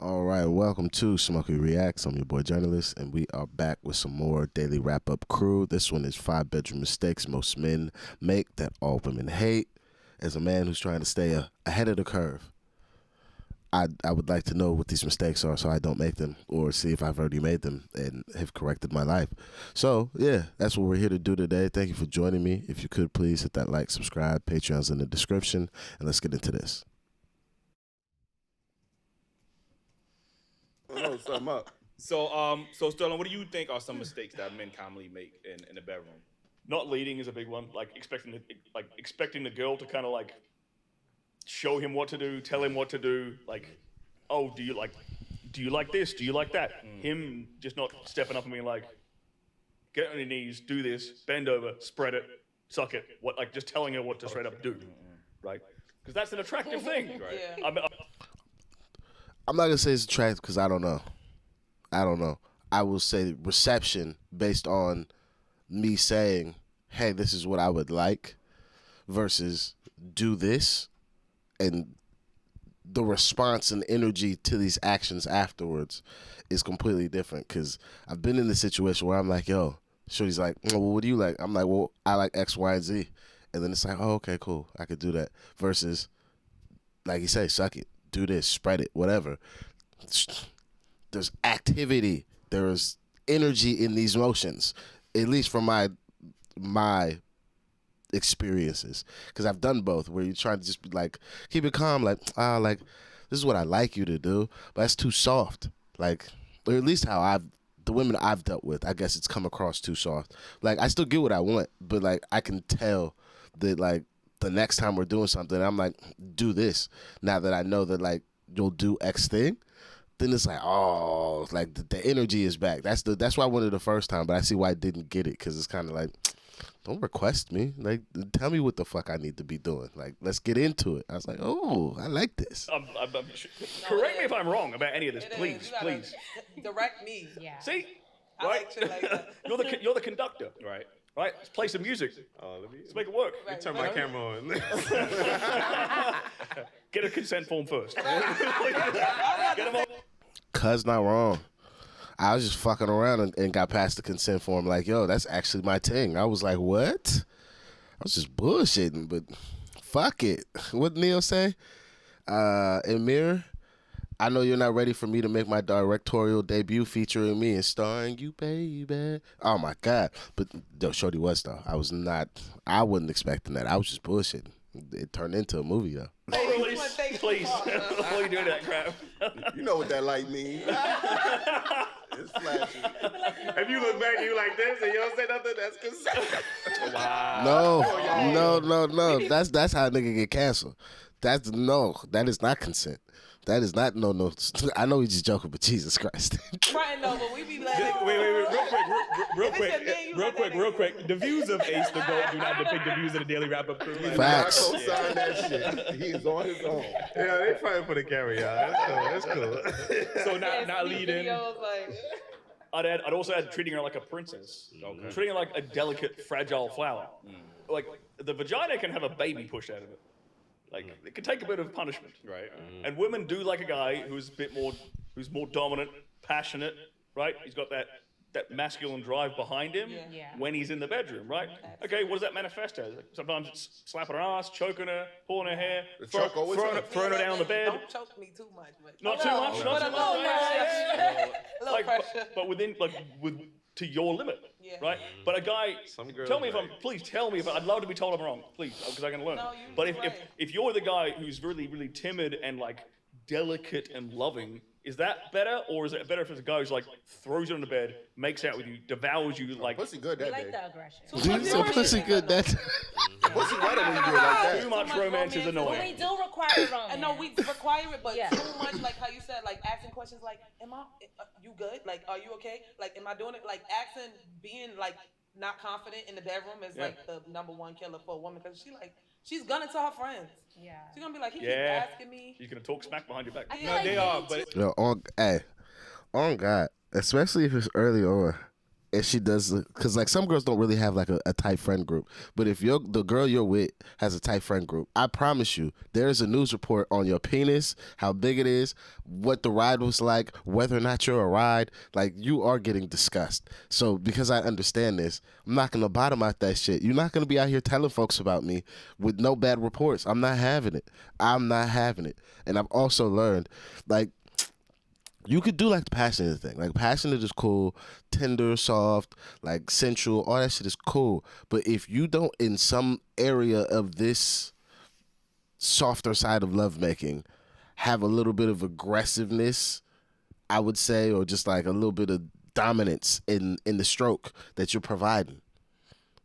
All right, welcome to Smokey Reacts. I'm your boy journalist, and we are back with some more daily wrap-up crew. This one is 5-bedroom mistakes most men make that all women hate. As a man who's trying to stay ahead of the curve, I would like to know what these mistakes are so I don't make them, or see if I've already made them and have corrected my life. So, yeah, that's what we're here to do today. Thank you for joining me. If you could, please hit that like, subscribe. Patreon's in the description, and let's get into this. Oh, something up. So Sterling, what do you think are some mistakes that men commonly make in the bedroom? Not leading is a big one. Like expecting the girl to kind of like show him what to do, tell him what to do. Like, oh, do you like this? Do you like that? Him just not stepping up and being like, get on your knees, do this, bend over, spread it, suck it. What, like just telling her what to straight up do, right? Because that's an attractive thing, right? Yeah. I'm not gonna say it's attractive because I don't know. I will say reception based on me saying, "Hey, this is what I would like," versus "do this," and the response and energy to these actions afterwards is completely different. Because I've been in the situation where I'm like, "Yo," Shorty's like, "Well, what do you like?" I'm like, "Well, I like X, Y, and Z," and then it's like, "Oh, okay, cool, I could do that." Versus, like you say, suck it. Do this, spread it, whatever. There's activity. There's energy in these motions, at least from my experiences, because I've done both. Where you're trying to just be like, keep it calm, like like this is what I like you to do, but that's too soft. Like, or at least how the women I've dealt with, I guess it's come across too soft. Like, I still get what I want, but like I can tell that like the next time we're doing something, I'm like, do this. Now that I know that like you'll do X thing, then it's like, oh, like the energy is back. That's why I wanted the first time, but I see why I didn't get it, because it's kind of like, don't request me. Like, tell me what the fuck I need to be doing. Like, let's get into it. I was like, oh, I like this. Correct me if I'm wrong about any of this, It please, is. You gotta please. direct me. Yeah. See, I right? like shit like that. You're the conductor, Right. right? Let's play some music. Let me Let's make it work. Right. turn my camera on. Get a consent form first. Get them all. Cuz not wrong. I was just fucking around and got past the consent form. Like, yo, that's actually my thing. I was like, what? I was just bullshitting, but fuck it. What Neil say? Amir, I know you're not ready for me to make my directorial debut featuring me and starring you, baby. Oh my God. But yo, Shorty was though. I wasn't expecting that. I was just bullshitting. It turned into a movie though. Oh, release, please. Before you do that crap. You know what that light means. It's flashing. If you look back and you like this and you don't say nothing, that's consent. Wow. No. That's how a nigga get canceled. That is not consent. That is not no. I know he's just joking, but Jesus Christ. Right, no, but we be like, Wait, real If it's a man, you like that real quick. The views of Ace the GOAT do not depict the views of the Daily Wrap-Up crew. Facts. I co-sign that shit. He is on his own. Yeah, they trying for the carry, y'all. That's cool. So not leading. videos, like, I'd also add treating her like a princess. Okay. Treating her like a delicate, fragile flower. Like, the vagina can have a baby pushed out of it. Like, it can take a bit of punishment. Right. And women do like a guy who's who's more dominant, passionate, right? He's got that masculine drive behind him Yeah. when he's in the bedroom, right? Okay, what does that manifest as? Like, sometimes it's slapping her ass, choking her, pulling her hair, throwing her down the bed. don't choke me too much. But Not too much, but a little pressure. A little Like, pressure. but within, like, to your limit, Yeah. right? But a guy, Some girls tell me if like- please tell me if I'd love to be told I'm wrong, please, because I can learn. No, But you're right. if you're the guy who's really, really timid and like delicate and loving, is that better, or is it better if it's a guy who's like throws you on the bed, makes out with you, devours you like Pussy good We that like day. the aggression. Dude, so pussy good that. Pussy better when you do it like too that. much romance is When we annoying. do require romance. And no, we require it, but Yeah. too much, like how you said, like asking questions like, you good? Like, are you okay? Like, am I doing it? Like, asking, being like not confident in the bedroom is like the #1 killer for a woman, because she's gonna tell her friends. Yeah. She's gonna be like, he Yeah. keeps asking me. She's gonna talk smack behind your back. I feel No, like they men are, too- but Yo, on God, especially if it's early on, and she does, because like some girls don't really have like a tight friend group, but if the girl you're with has a tight friend group, I promise you there is a news report on your penis, how big it is, what the ride was like, whether or not you're a ride. Like, you are getting discussed. So because I understand this, I'm not gonna bottom out that shit. You're not gonna be out here telling folks about me with no bad reports. I'm not having it. I'm not having it. And I've also learned, like, you could do like the passionate thing. Like, passionate is cool, tender, soft, like sensual, all that shit is cool. But if you don't, in some area of this softer side of lovemaking, have a little bit of aggressiveness, I would say, or just like a little bit of dominance in the stroke that you're providing,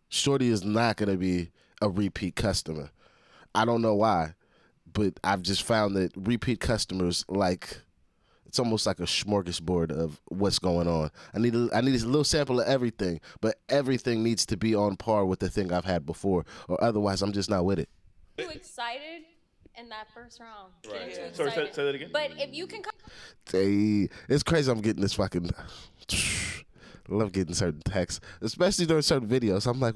shorty is not gonna be a repeat customer. I don't know why, but I've just found that repeat customers, like, it's almost like a smorgasbord of what's going on. I need a little sample of everything, but everything needs to be on par with the thing I've had before, or otherwise I'm just not with it. Too excited in that first round. Right. Too Sorry, excited. say that again. But if you can It's crazy I'm getting this fucking... I love getting certain texts, especially during certain videos. I'm like,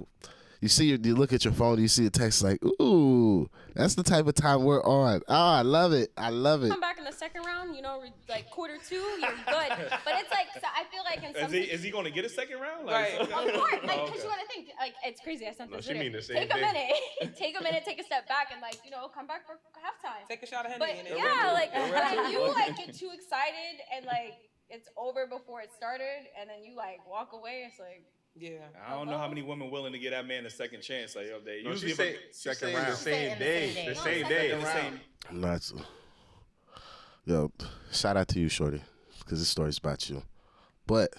you look at your phone, you see a text like, ooh, that's the type of time we're on. Oh, I love it. I love it. come back in the second round, like quarter two, you're good. But it's like, so I feel like in some Is he going to get a second round? Right. of course, like, because you got to think, like, it's crazy. I sent this she video. mean the same Take a thing. minute, take a step back, and like, come back for halftime. Take a shot of Henny. But and then yeah, like when you like get too excited and like it's over before it started, and then you like walk away, it's like. yeah. I don't know how many women willing to give that man a second chance. Like, yo, they No, usually she say second the round. same day. The same No, day. second round. I'm not. Yo, shout out to you, shorty, because this story's about you. But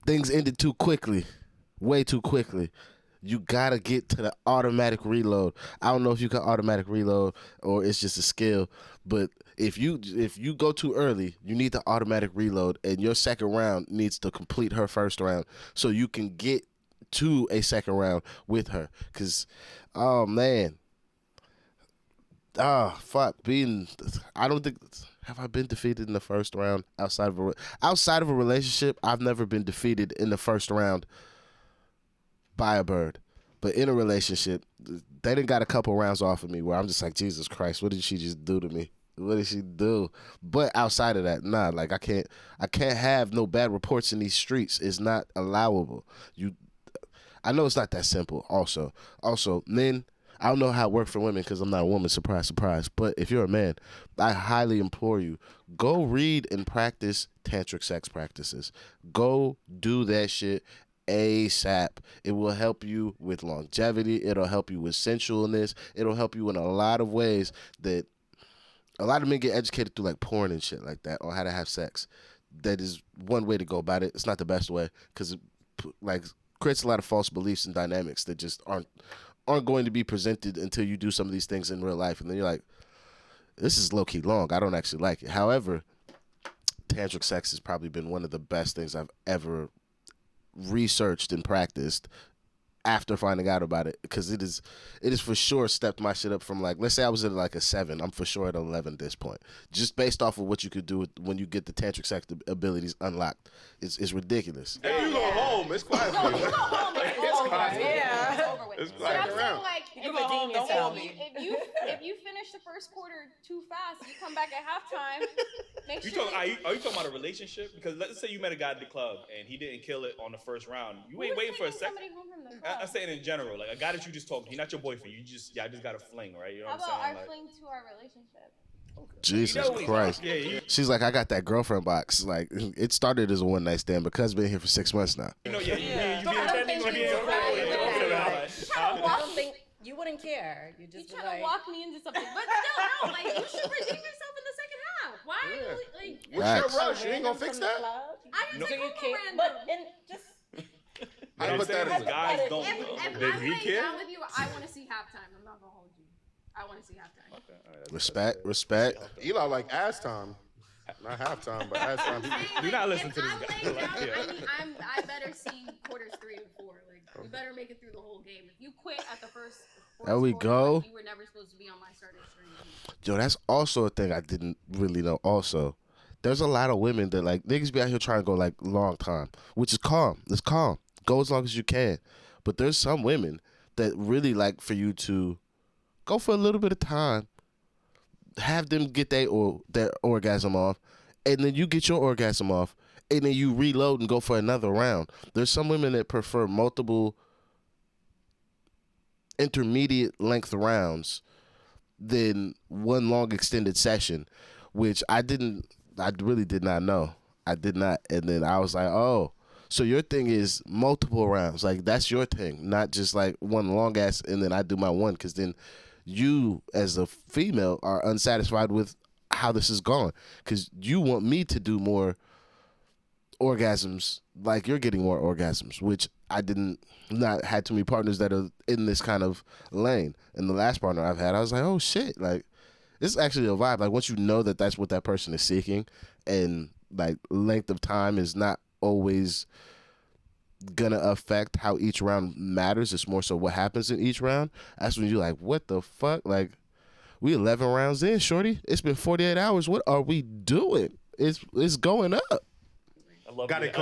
things ended too quickly, way too quickly. You gotta get to the automatic reload. I don't know if you can automatic reload or it's just a skill, but if you go too early, you need to automatic reload, and your second round needs to complete her first round so you can get to a second round with her. Cause, oh man, fuck, I don't think, have I been defeated in the first round outside of a relationship? I've never been defeated in the first round by a bird. But in a relationship, they done got a couple rounds off of me where I'm just like, Jesus Christ, what did she just do to me? What did she do? But outside of that, nah, like I can't have no bad reports in these streets. It's not allowable. I know it's not that simple. Also, men, I don't know how it works for women because I'm not a woman. Surprise, surprise. But if you're a man, I highly implore you, go read and practice tantric sex practices. Go do that shit ASAP. It will help you with longevity. It'll help you with sensualness. It'll help you in a lot of ways that a lot of men get educated through like porn and shit like that on how to have sex. That is one way to go about it. It's not the best way because it like creates a lot of false beliefs and dynamics that just aren't going to be presented until you do some of these things in real life. And then you're like, this is low-key long. I don't actually like it. However, tantric sex has probably been one of the best things I've ever researched and practiced after finding out about it, because it is for sure stepped my shit up from, like, let's say I was at like a 7, I'm for sure at 11 at this point, just based off of what you could do when you get the tantric sex abilities unlocked. It's ridiculous. If you go home, it's quiet for No, you. you go home, it's over. Yeah. It's over with. It's But I'm quiet saying, around. like, You go home, don't call me. if you finish the first quarter too fast, you come back at halftime. Make sure. Are you talking about a relationship? Because let's say you met a guy at the club and he didn't kill it on the first round. You ain't waiting for a second. Somebody home from the club. I'm saying in general, like a guy that you just talked to, he's not your boyfriend. Y'all just got a fling, right? You know How what about I'm saying? our fling to our relationship? Jesus Christ. Yeah, She's like, I got that girlfriend box. Like, it started as a one night stand because been here for 6 months now. you be I don't intending think on you being would, right. I don't think you wouldn't care. You You're just be trying like, to walk me into something, but still, no. Like, you should redeem yourself in the second half. Why are you like? What's your Facts. rush? You ain't gonna fix that? I didn't So say you Coco can't. random. But in just I I'm put saying that is as guys don't. If Did I'm he laying care? down with you, I want to see halftime. I'm not gonna hold you. I want to see halftime. Respect. Eli like ass time. Not halftime, but ass time. Do not listen to this If guy. I'm laying down, Yeah. I mean, I better see quarters 3 and 4. Like, we better make it through the whole game. If you quit at the first There we quarter, go. like, you were never supposed to be on my starting string. Yo, that's also a thing I didn't really know. Also, there's a lot of women that like niggas be out here trying to go like long time, which is calm. It's calm. Go as long as you can. But there's some women that really like for you to go for a little bit of time, have them get their orgasm off, and then you get your orgasm off, and then you reload and go for another round. There's some women that prefer multiple intermediate length rounds than one long extended session, which I really did not know. I did not. And then I was like, oh, so your thing is multiple rounds. Like, that's your thing, not just like one long ass and then I do my one, because then you as a female are unsatisfied with how this is going, because you want me to do more orgasms, like you're getting more orgasms, which I not had too many partners that are in this kind of lane. And the last partner I've had, I was like, oh shit, like it's actually a vibe. Like once you know that that's what that person is seeking, and like length of time is not always gonna affect how each round matters. It's more so what happens in each round. That's when you're like, what the fuck? Like, we 11 rounds in, shorty. It's been 48 hours. What are we doing? It's going up. I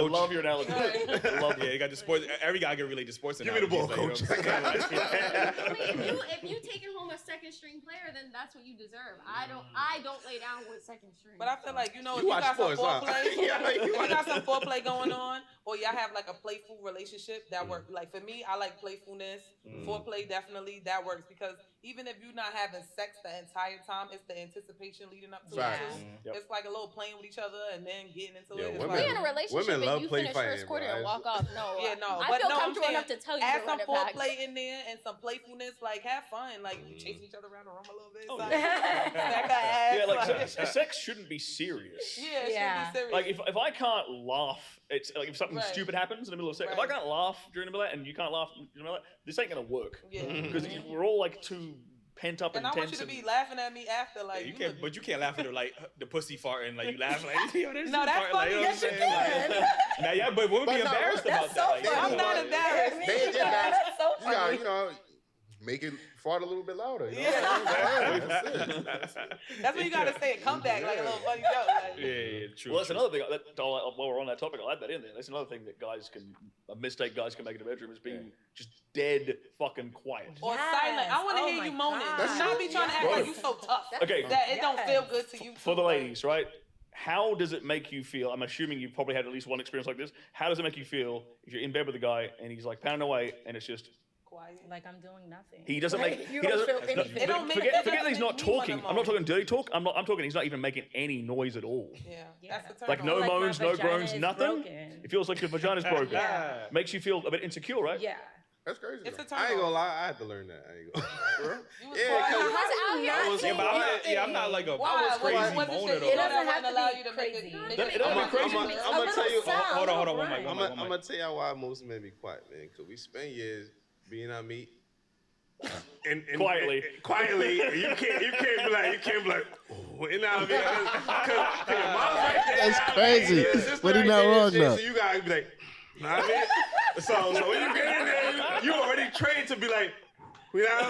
love your analogy. I love you got the sports. Every guy can relate to sports. Give me the ball, coach. coach. If you taking home a second string player, then that's what you deserve. I don't lay down with second string. But I feel like, if You you watch got sports, some huh? foreplay, if you got some foreplay going on, or y'all have like a playful relationship, that works. Like for me, I like playfulness. Foreplay, definitely, that works, because even if you're not having sex the entire time, it's the anticipation leading up to it too. Yep. It's like a little playing with each other and then getting into it. It's women- We in a relationship women love and you play finish fighting, first quarter bro. and walk off. No, Yeah, no, I but feel no, comfortable I'm saying, enough to tell you add to some run it back. foreplay in there and some playfulness. Like, have fun. Like, you chasing each other around the room a little bit. Oh, Like, yeah. smack her ass. Yeah, like sex shouldn't be serious. Yeah, it Yeah. should be serious. Like if I can't laugh, it's like if something Right. stupid happens in the middle of sex. If I Right. can't laugh during the middle of that and you can't laugh during the middle of that, this ain't gonna work. Yeah. Because we're all like too pent up And and I want tense. you to be laughing at me after, like, You can't, but you can't laugh at her like the pussy farting. Like you laugh like, yo, this No, is that's farting, funny. Like, Yes, you can. Now, yeah, but we'll be But no, embarrassed about that's that. so Like, funny. I'm not embarrassed. That's so You gotta, funny. make it fart a little bit louder. You know? Yeah. That's it. That's when you gotta say it, come back, like a little funny joke. Like, yeah, true. Well, that's true. another thing. While we're on that topic, I'll add that in there. That's another thing that a mistake guys can make in the bedroom is being just dead fucking quiet. Or Yes. silent. I want to Oh hear my you moaning. God. Do not be trying to act like you so tough. Okay. That it don't Yes. feel good to you. Too. For the Like, ladies, right? How does it make you feel? I'm assuming you've probably had at least one experience like this. How does it make you feel if you're in bed with a guy and he's like pounding away and it's just quiet. Like I'm doing nothing. he doesn't Like, make you he don't doesn't feel anything. It don't make- forget it that doesn't he's not make me wanna talking. I'm moan. not talking dirty talk. I'm talking he's not even making any noise at all. Yeah, Yeah. that's the turn Like on. no Like my moans, no vagina groans, is nothing. broken. It feels like your vagina's broken. Yeah. Makes you feel a bit insecure, right? Yeah. That's crazy. It's though. a turn I ain't gonna on. lie. I had to learn that. I ain't gonna. You was Yeah, quiet. cause- Because out here, I was- Yeah, but I'm not like a Why? crazy What's the moaner shit? though. It doesn't have to allow be you to make it. crazy. Make It don't be crazy. I'm gonna tell you. Hold on, one mic. I'm gonna tell y'all why most men be quiet, man. Cause we spend years being on meat. And Quietly. quietly, you can't be like, oh, you know what I mean? Cause your mom's right there. That's crazy. Your sister But he right not there, wrong, shit, though. So you gotta be like, you know what I mean? So when you get in there, you already trained to be like, you know what I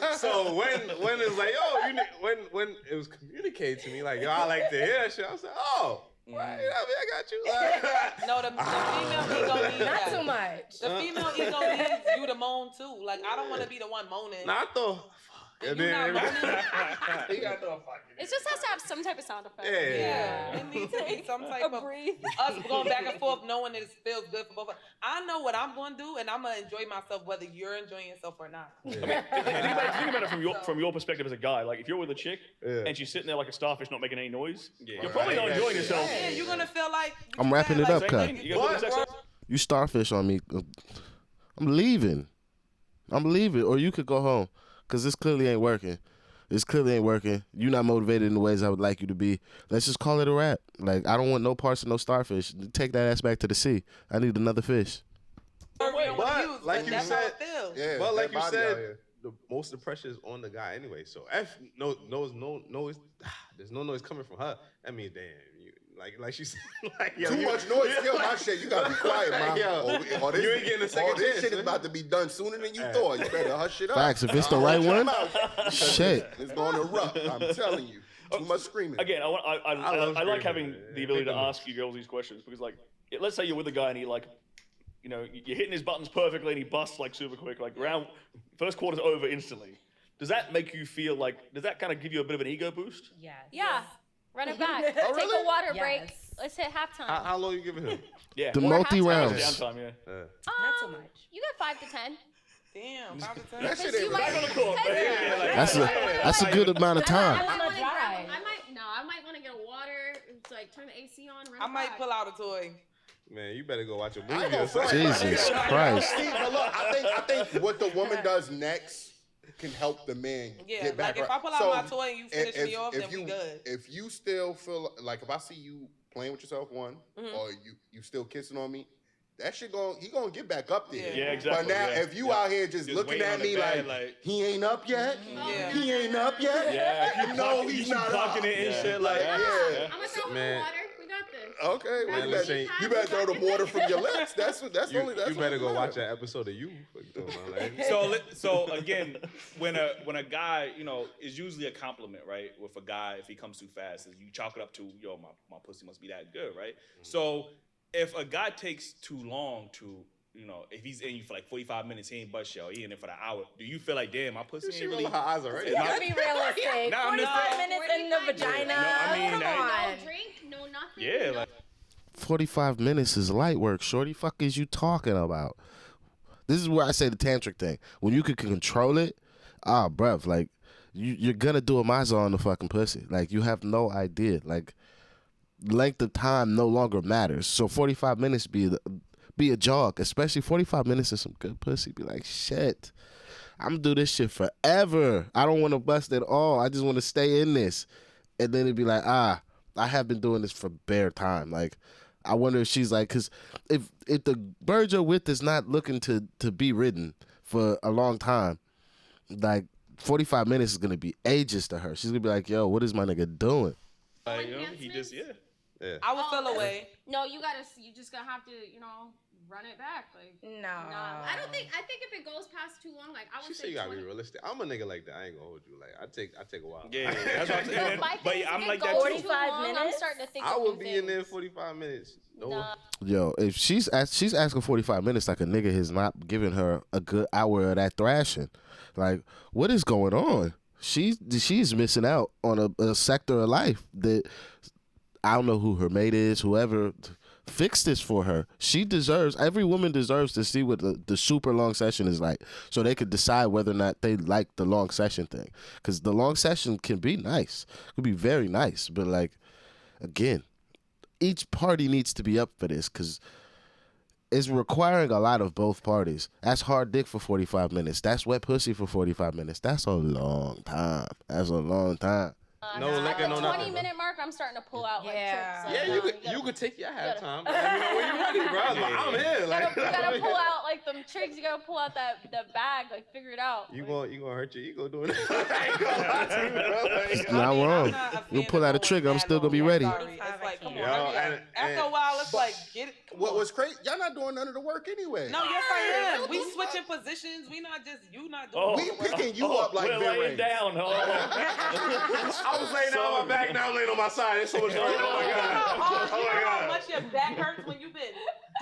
mean? So when it's like, yo, when it was communicated to me, like, yo, I like to hear that shit, I was like, oh. Right, you know what I mean? I got you. No, the female ego needs Not that. too much. The female ego needs you to moan too. Like, I don't want to be the one moaning. Nah, I thought. And you not moaning. You got the fucking. It just has to have some type of sound effect. Yeah, it needs to be some type of breathe. us going back and forth, knowing that it feels good for both of us. I know what I'm going to do, and I'm going to enjoy myself whether you're enjoying yourself or not. Think about it from your perspective as a guy. Like if you're with a chick and she's sitting there like a starfish, not making any noise, you're probably not enjoying yourself. Yeah, you're going to feel like... I'm wrapping it up, Same cut. thing. You got sex life? You starfish on me. I'm leaving. Or you could go home, because this clearly ain't working. You're not motivated in the ways I would like you to be. Let's just call it a wrap. Like, I don't want no parts of no starfish. Take that ass back to the sea. I need another fish. But like you that's how said, it feels. yeah, but like you said, the most of the pressure is on the guy anyway. So if there's no noise coming from her, that means damn, you Like she said, like yo, Too much noise kill my shit. You gotta be quiet, man. Yo, you ain't getting a second this chance, shit is man. about to be done sooner than you thought. You better hush it up. Facts. If it's the right one, shit. It's going to erupt. I'm telling you. Too much screaming. Again, I like screaming, having man. the ability to Make them ask you girls these questions because, like, let's say you're with a guy and he like, you know, you're hitting his buttons perfectly and he busts like super quick, like first quarter's over instantly. Does that make you feel like? Does that kind of give you a bit of an ego boost? Yes. Yeah. Run it back. Oh, Take really? a water Yes. break. Let's hit halftime. How long you giving him? Yeah. The Or multi halftime. rounds. Downtime, yeah. Not too much. You got 5 to 10. Damn, 5 to 10. That shit You ain't might- right. On the court, but yeah, like, That's a good amount of time. I might wanna want to grab. drive. I might want to get a water. It's like turn the AC on. Run I it might back. pull out a toy. Man, you better go watch a I movie ain't or gonna front. something. Jesus Christ. See, but look, I think what the woman does next can help the man Yeah, get back like if right. I pull out So, my toy and you finish me off, then we good. If you still feel like if I see you playing with yourself, or you still kissing on me, that shit he gonna get back up there. Yeah, exactly. But now yeah. if you out here just looking waiting at on me the bed, like he ain't up yet, Yeah. he ain't up yet, Yeah. you know he's not up. Blocking it and Yeah. shit like Yeah. I'm gonna throw Man. water. We got this. Okay, well, Man, listen, you better throw the water from your lips. That's you only that's better go only watch matter. that episode of You. Fuck you talking about, like. So again, when a guy, you know, is usually a compliment, right? With a guy, if he comes too fast, is you chalk it up to, yo, my pussy must be that good, right? So if a guy takes too long to, you know, if he's in you for like 45 minutes, he ain't butt shell, he in there for the hour. Do you feel like, damn, my pussy She ain't really? rolling her eyes already. You gotta be realistic. No, I'm just 45 saying. minutes in the vagina. No, I mean, Come that- on. No drink, no nothing. Yeah, no like 45 minutes is light work, shorty. Fuck is you talking about? This is where I say the tantric thing. When you can control it, bruv, like, you're gonna do a maza on the fucking pussy. Like, you have no idea. Like, length of time no longer matters. So 45 minutes be a jog, especially 45 minutes of some good pussy. Be like, shit, I'm gonna do this shit forever. I don't want to bust at all. I just want to stay in this. And then it'd be like, I have been doing this for bare time. Like, I wonder if she's like, because if the bird you're with is not looking to be ridden for a long time, like 45 minutes is gonna be ages to her. She's gonna be like, yo, what is my nigga doing? you know, he just I would feel away. No, you just gonna have to, you know, run it back. Like, No. nah. I think if it goes past too long, like I She would said say you gotta be 20. realistic. I'm a nigga like that. I ain't gonna hold you. Like I take a while. yeah, that's what I'm saying. My But thing is, I'm if like it that goes too. too 45 long, I'm minutes? starting to think I of would new be in there things. 45 minutes. No. Nah. Yo, if she's asking 45 minutes, like a nigga has not given her a good hour of that thrashing. Like, what is going on? She's missing out on a sector of life that I don't know who her mate is, whoever fixed this for her. Every woman deserves to see what the super long session is like so they could decide whether or not they like the long session thing. Because the long session can be nice. It could be very nice. But, like, again, each party needs to be up for this because it's requiring a lot of both parties. That's hard dick for 45 minutes. That's wet pussy for 45 minutes. That's a long time. No At liquor, the no nothing, 20-minute mark, I'm starting to pull out like Yeah. tricks. Yeah, you could take your halftime. Let me know when you're ready, bro. I'm here. You Like, gotta pull out like them tricks. You gotta pull out the bag, like figure it out. You gonna hurt your ego doing it. I ain't gonna lie to you, bro. Like, Not I'm wrong. not a You'll fan pull of out a going trigger, I'm that still gonna be long. ready. Sorry. It's like, come on, Yo, hurry up. and- After a while, it's like, get it. come What on. was crazy? Y'all not doing none of the work anyway. No, yes, I am. We switching positions. We not just you not doing. We the work. picking you up like we're Vin laying Rings. down. I was laying down on my back, now I'm laying on my side. There's so much going on. Oh my god. You know how God. much your back hurts when you've been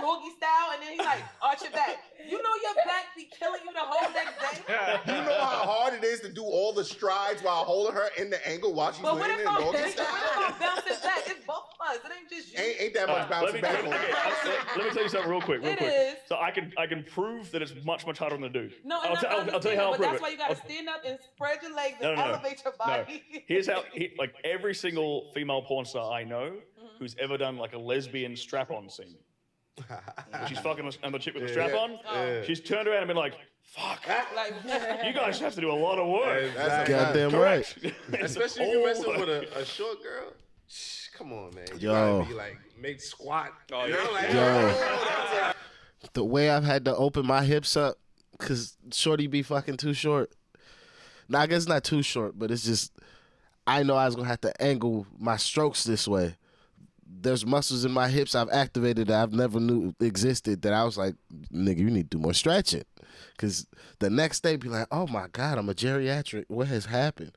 doggy style, and then he's like, arch your back. You know your back be killing you the whole next day. You know how hard it is to do all the strides while holding her in the angle while she's But what laying if there I'm doggy style? bouncing back? It's both of us. It ain't just you. Ain't that much bouncing back on Let me tell you something real quick. It is. So I can prove that it's much harder than the dude. No, I'll tell you how I'll but prove that's it. why you gotta stand up and spread your legs and No. elevate your body. Here's how, like every single female porn star I know Mm-hmm. who's ever done like a lesbian strap-on scene. When she's fucking another chick with a Yeah. strap-on, Yeah. she's turned around and been like, fuck, Like, you guys have to do a lot of work. Exactly. Goddamn right. Especially if you're messing with a short girl. Shh, come on, man. You Yo. gotta be like, make squat. Oh, You know, yeah. like, The way I've had to open my hips up because shorty be fucking too short. Now, I guess it's not too short, but it's just, I know I was going to have to angle my strokes this way. there's muscles in my hips I've activated that I've never knew existed that I was like, nigga, you need to do more stretching. Because the next day be like, oh my God, I'm a geriatric. What has happened?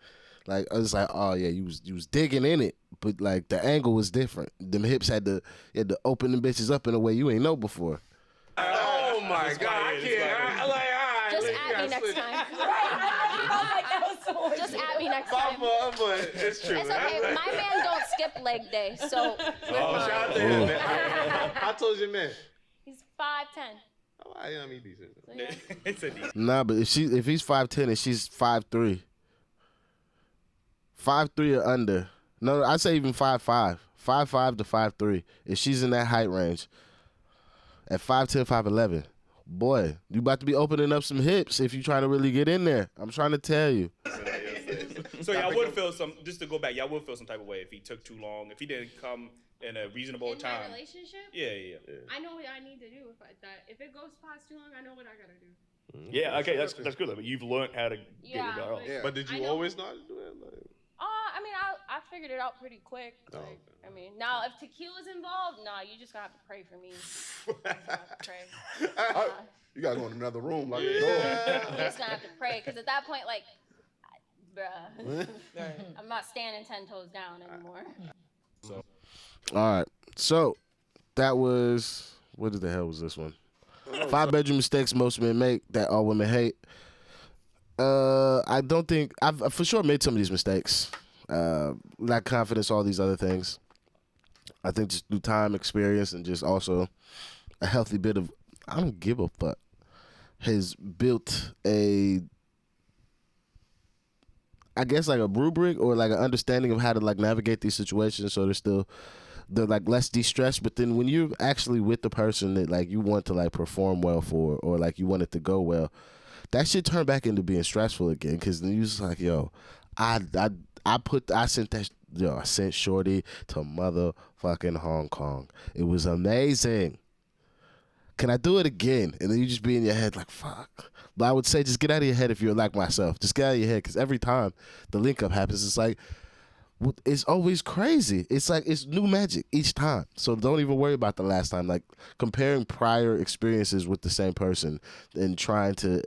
Like, I was like, oh yeah, you was digging in it, but like the angle was different. Them hips had to open them bitches up in a way you ain't know before. Oh my God, I can't. I like, all right. Just look, at me next time. Just at me next time. But it's true. It's okay. My man don't skip leg day, so we're Oh, fine. shout out to him, man. How tall's your man? He's 5'10". Oh, I am decent. So, yeah. It's a decent. Nah, but if he's 5'10" and she's 5'3", 5'3" or under. No, I say even 5'5", 5'5" to 5'3". If she's in that height range, at 5'10", 5'11", boy, you about to be opening up some hips if you trying to really get in there. I'm trying to tell you. So y'all would feel just to go back, y'all would feel some type of way if he took too long, if he didn't come in a reasonable In time. my relationship, Yeah. I know what I need to do. If it goes past too long, I know what I gotta do. Yeah, okay, that's good. But you've learned how to get Yeah, it out. Yeah. But did I you know. always know how to do it? Like, I mean, I figured it out pretty quick. Oh, Like, okay. I mean, now if tequila's involved, nah, you just gonna have to pray for me. You just gonna have to pray. You gotta go in another room like You just gonna have to pray, because at that point, like, bruh, I'm not standing 10 toes down anymore. All right. So that was, what the hell was this one? 5-bedroom mistakes most men make that all women hate. I don't think I've for sure made some of these mistakes. Lack confidence, all these other things. I think just through time, experience, and just also a healthy bit of I don't give a fuck has built a, I guess, like a rubric or like an understanding of how to like navigate these situations. So they're like less de-stressed. But then when you're actually with the person that like you want to like perform well for, or like you want it to go well, that shit turn back into being stressful again. Because then you just like, yo, I sent Shorty to motherfucking Hong Kong. It was amazing. Can I do it again? And then you just be in your head like, fuck. But I would say just get out of your head if you're like myself. Just get out of your head, because every time the link up happens, it's like, it's always crazy. It's like it's new magic each time. So don't even worry about the last time. Like comparing prior experiences with the same person and trying to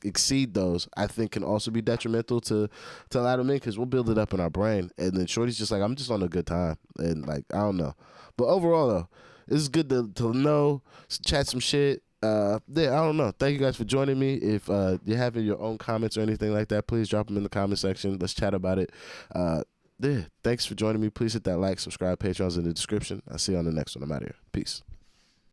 exceed those, I think can also be detrimental to a lot of men, because we'll build it up in our brain. And then Shorty's just like, I'm just on a good time. And like, I don't know. But overall though, it's good to know, chat some shit. I don't know. Thank you guys for joining me. If you're having your own comments or anything like that, please drop them in the comment section. Let's chat about it. Thanks for joining me. Please hit that like, subscribe. Patreon's in the description. I'll see you on the next one. I'm out of here. Peace.